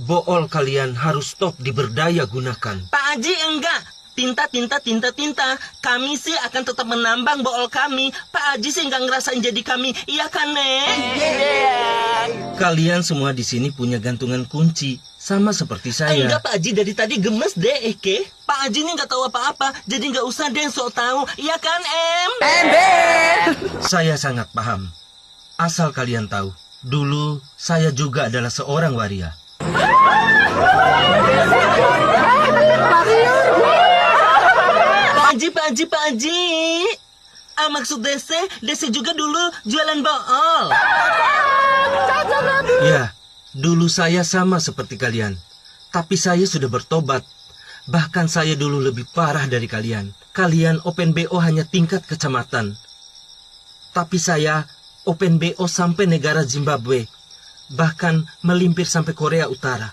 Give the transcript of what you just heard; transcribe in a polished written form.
bool kalian harus stop diberdaya gunakan. Pak Haji enggak. Tinta. Kami sih akan tetap menambang bool kami. Pak Haji sih enggak ngerasain jadi kami. Iya kan, Nek? Kalian semua di sini punya gantungan kunci, sama seperti saya. Enggak, Pak Haji, dari tadi gemes deh, Eke. Pak Haji ini nggak tahu apa-apa, jadi nggak usah deh sok tahu. Iya kan, Em? Saya sangat paham. Asal kalian tahu, dulu saya juga adalah seorang waria. Pak Haji. Maksud Dese juga dulu jualan bool. Ya, dulu saya sama seperti kalian. Tapi saya sudah bertobat. Bahkan saya dulu lebih parah dari kalian. Kalian Open BO hanya tingkat kecamatan. Tapi saya Open BO sampai negara Zimbabwe. Bahkan melimpir sampai Korea Utara.